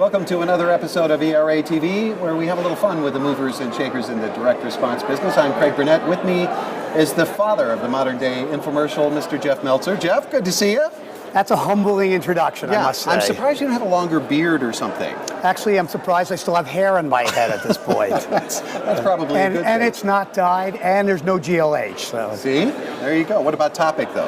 Welcome to another episode of ERAtv, where we have a little fun with the movers and shakers in the direct response business. I'm Craig Burnett. With me is the father of the modern day infomercial, Mr. Jeff Meltzer. Jeff, good to see you. That's a humbling introduction, I must say. I'm surprised you don't have a longer beard or something. Actually, I'm surprised I still have hair on my head at this point. that's probably a good thing. And it's not dyed, and there's no GLH. So. See? There you go. What about topic, though?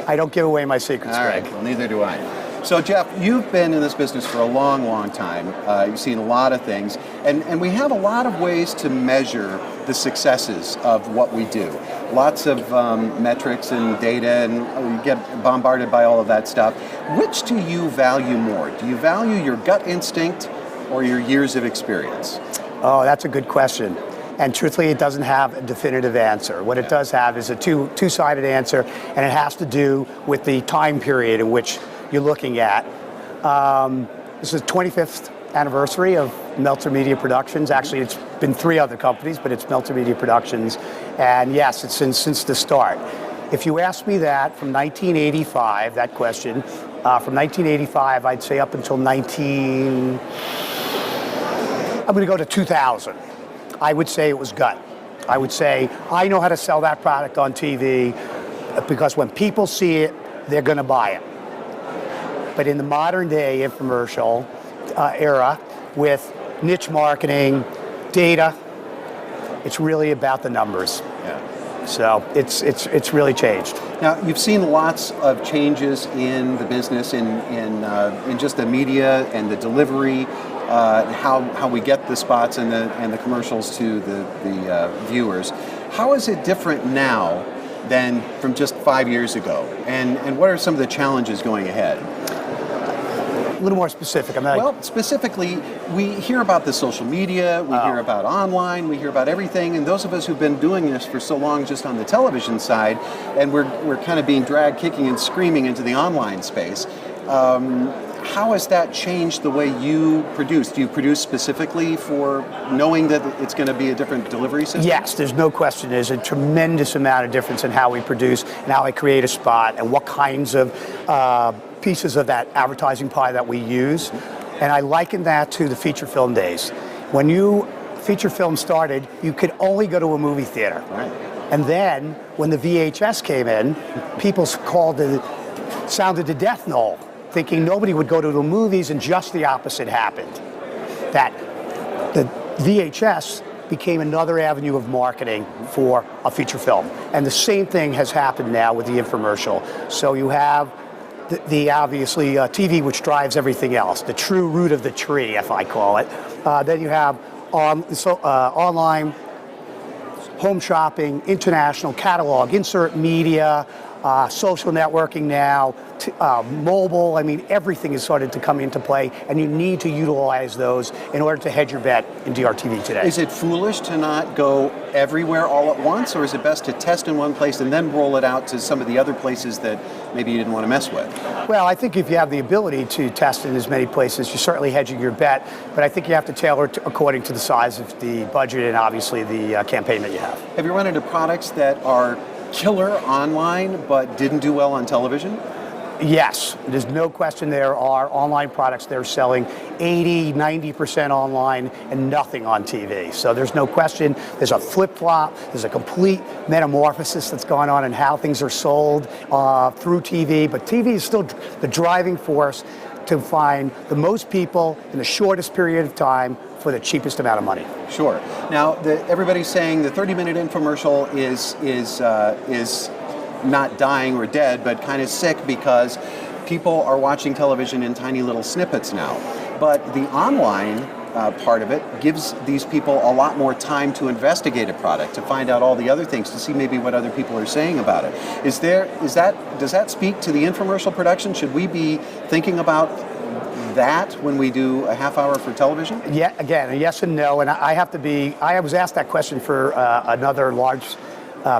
I don't give away my secrets, All Greg. right. Well, neither do I. So, Jeff, you've been in this business for a long, long time. You've seen a lot of things. And we have a lot of ways to measure the successes of what we do. Lots of metrics and data, and you get bombarded by all of that stuff. Which do you value more? Do you value your gut instinct or your years of experience? Oh, that's a good question. And truthfully, it doesn't have a definitive answer. What it does have is a two-sided answer, and it has to do with the time period in which you're looking at. This is the 25th anniversary of Meltzer Media Productions. Actually, it's been 3 other companies, but it's Meltzer Media Productions. And yes, it's since the start. If you ask me that from 1985, that question, from 1985, I'd say up until I'm going to go to 2000. I would say it was gut. I would say I know how to sell that product on TV because when people see it, they're going to buy it. But in the modern day infomercial era, with niche marketing, data, it's really about the numbers. Yeah. So it's really changed. Now, you've seen lots of changes in the business, in just the media and the delivery, how we get the spots and the commercials to the viewers. How is it different now than from just 5 years ago? And what are some of the challenges going ahead? A little more specific. Well, specifically, we hear about the social media, we hear about online, we hear about everything, and those of us who've been doing this for so long just on the television side, and we're kind of being dragged kicking and screaming into the online space. How has that changed the way you produce? Do you produce specifically for knowing that it's going to be a different delivery system? Yes, there's no question. There's a tremendous amount of difference in how we produce and how I create a spot and what kinds of pieces of that advertising pie that we use. And I liken that to the feature film days. When feature film started, you could only go to a movie theater. Right. And then when the VHS came in, people sounded the death knell, thinking nobody would go to the movies, and just the opposite happened. That the VHS became another avenue of marketing for a feature film. And the same thing has happened now with the infomercial. So you have the obviously TV, which drives everything else, the true root of the tree, if I call it. Then you have online, home shopping, international, catalog, insert media, social networking now, mobile. I mean, everything is starting to come into play, and you need to utilize those in order to hedge your bet in DRTV today. Is it foolish to not go everywhere all at once, or is it best to test in one place and then roll it out to some of the other places that maybe you didn't want to mess with? Well, I think if you have the ability to test in as many places, you're certainly hedging your bet, but I think you have to tailor it according to the size of the budget and obviously the campaign that you have. Have you run into products that are killer online but didn't do well on television? Yes, there's no question there are online products that are selling 80, 90% online and nothing on TV. So there's no question there's a flip-flop, there's a complete metamorphosis that's going on in how things are sold through TV, but TV is still the driving force to find the most people in the shortest period of time for the cheapest amount of money. Sure. Now, everybody's saying the 30-minute infomercial is not dying or dead, but kind of sick because people are watching television in tiny little snippets now. But the online part of it gives these people a lot more time to investigate a product, to find out all the other things, to see maybe what other people are saying about it. Does that speak to the infomercial production? Should we be thinking about that when we do a half hour for television? Yeah, again, a yes and no. And I was asked that question for another large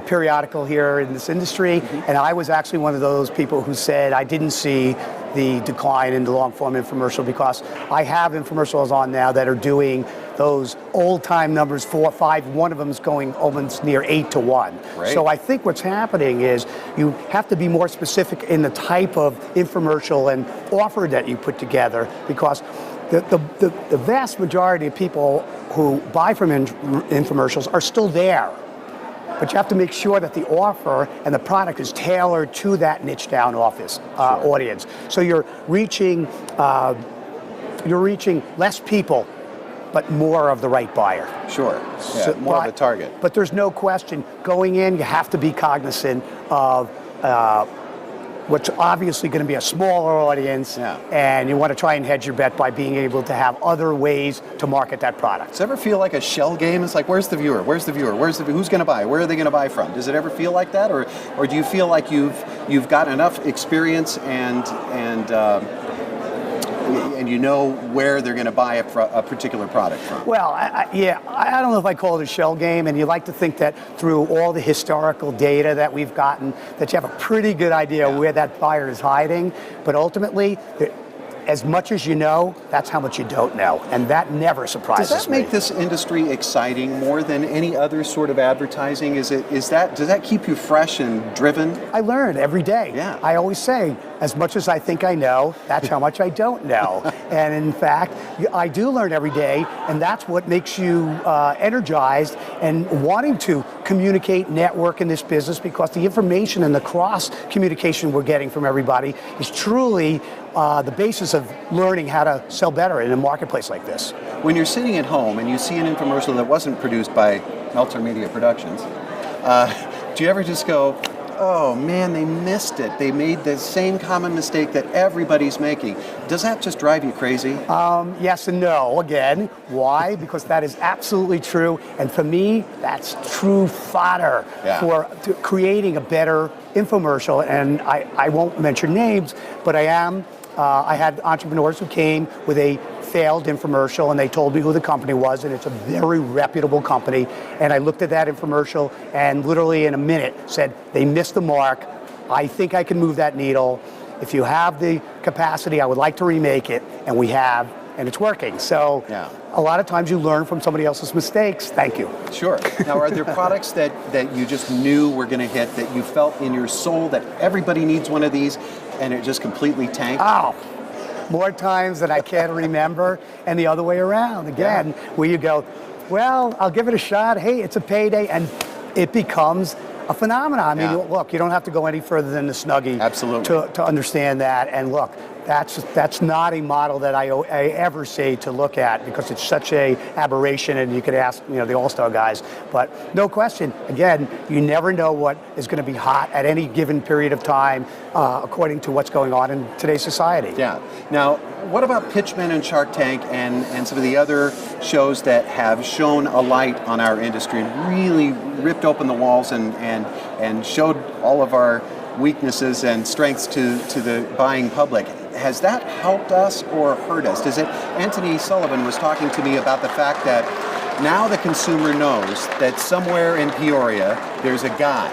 periodical here in this industry, and I was actually one of those people who said I didn't see the decline in the long-form infomercial because I have infomercials on now that are doing those old-time numbers, 4, 5, one of them is going almost near 8 to 1. Right. So I think what's happening is you have to be more specific in the type of infomercial and offer that you put together because the vast majority of people who buy from infomercials are still there. But you have to make sure that the offer and the product is tailored to that niche down audience. So you're reaching less people, but more of the right buyer. Sure. Yeah, more of a target. But there's no question, going in, you have to be cognizant of what's obviously going to be a smaller audience, and you want to try and hedge your bet by being able to have other ways to market that product. Does it ever feel like a shell game? It's like, where's the viewer? Where's the viewer? Who's going to buy? Where are they going to buy from? Does it ever feel like that, or do you feel like you've got enough experience and you know where they're going to buy a particular product from? Well, I don't know if I call it a shell game, and you like to think that through all the historical data that we've gotten, that you have a pretty good idea where that buyer is hiding, but ultimately, as much as you know, that's how much you don't know, and that never surprises me. Does that make this industry exciting more than any other sort of advertising? Does that keep you fresh and driven? I learn every day. Yeah. I always say, as much as I think I know, that's how much I don't know. And in fact, I do learn every day, and that's what makes you energized and wanting to communicate, network in this business, because the information and the cross communication we're getting from everybody is truly the basis of learning how to sell better in a marketplace like this. When you're sitting at home and you see an infomercial that wasn't produced by Meltzer Media Productions, do you ever just go, oh man, they missed it. They made the same common mistake that everybody's making. Does that just drive you crazy? Yes and no. Again, why? Because that is absolutely true. And for me, that's true fodder for creating a better infomercial. And I won't mention names, but I had entrepreneurs who came with a failed infomercial, and they told me who the company was, and it's a very reputable company. And I looked at that infomercial and literally in a minute said, they missed the mark. I think I can move that needle. If you have the capacity, I would like to remake it, and we have, and it's working. So a lot of times you learn from somebody else's mistakes. Thank you. Sure. Now, are there products that you just knew were going to hit, that you felt in your soul that everybody needs one of these, and it just completely tanked? Oh, more times than I can remember, and the other way around. Again, where you go, well, I'll give it a shot. Hey, it's a payday, and it becomes a phenomenon. I mean, look, you don't have to go any further than the Snuggie to understand that. And look, that's not a model that I ever say to look at, because it's such a aberration, and you could ask the All-Star guys. But no question, again, you never know what is going to be hot at any given period of time according to what's going on in today's society. Yeah. Now, what about Pitchman and Shark Tank and some of the other shows that have shone a light on our industry and really ripped open the walls and showed all of our weaknesses and strengths to the buying public? Has that helped us or hurt us? Anthony Sullivan was talking to me about the fact that now the consumer knows that somewhere in Peoria there's a guy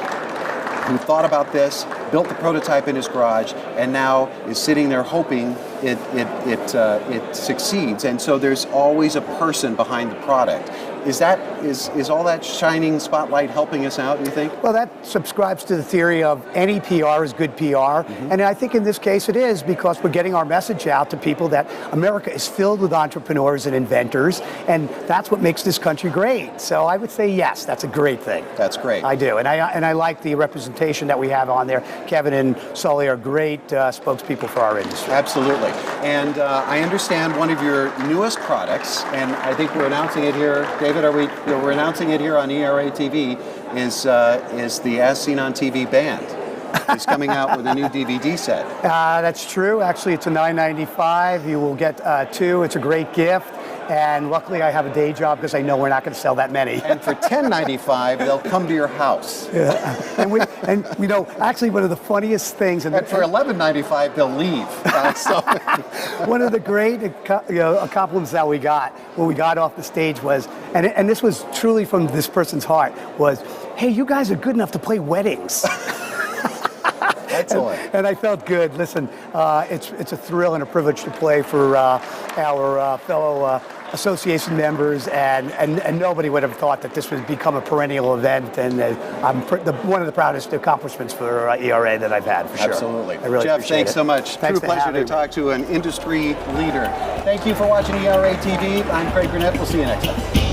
who thought about this, built the prototype in his garage, and now is sitting there hoping it succeeds. And so there's always a person behind the product. Is all that shining spotlight helping us out, do you think? Well, that subscribes to the theory of any PR is good PR. And I think in this case it is, because we're getting our message out to people that America is filled with entrepreneurs and inventors, and that's what makes this country great. So I would say yes, that's a great thing. That's great. I do, and I like the representation that we have on there. Kevin and Sully are great spokespeople for our industry. Absolutely. And I understand one of your newest products, and I think we're announcing it here, David, we're announcing it here on ERAtv, is the As Seen on TV band. It's coming out with a new DVD set. That's true. Actually, it's a $9.95. You will get two. It's a great gift. And luckily, I have a day job, because I know we're not going to sell that many. And for $10.95, they'll come to your house. And actually, one of the funniest things. And for $11.95, they'll leave. One of the great compliments that we got when we got off the stage was, and this was truly from this person's heart, was, "Hey, you guys are good enough to play weddings." Excellent. And I felt good. Listen, it's a thrill and a privilege to play for our fellow association members, and nobody would have thought that this would become a perennial event. And I'm one of the proudest accomplishments for ERA that I've had, for sure. Absolutely. I really Jeff, appreciate thanks it. so much. Thanks True for pleasure having to me. talk to an industry leader. Thank you for watching ERAtv. I'm Craig Burnett. We'll see you next time.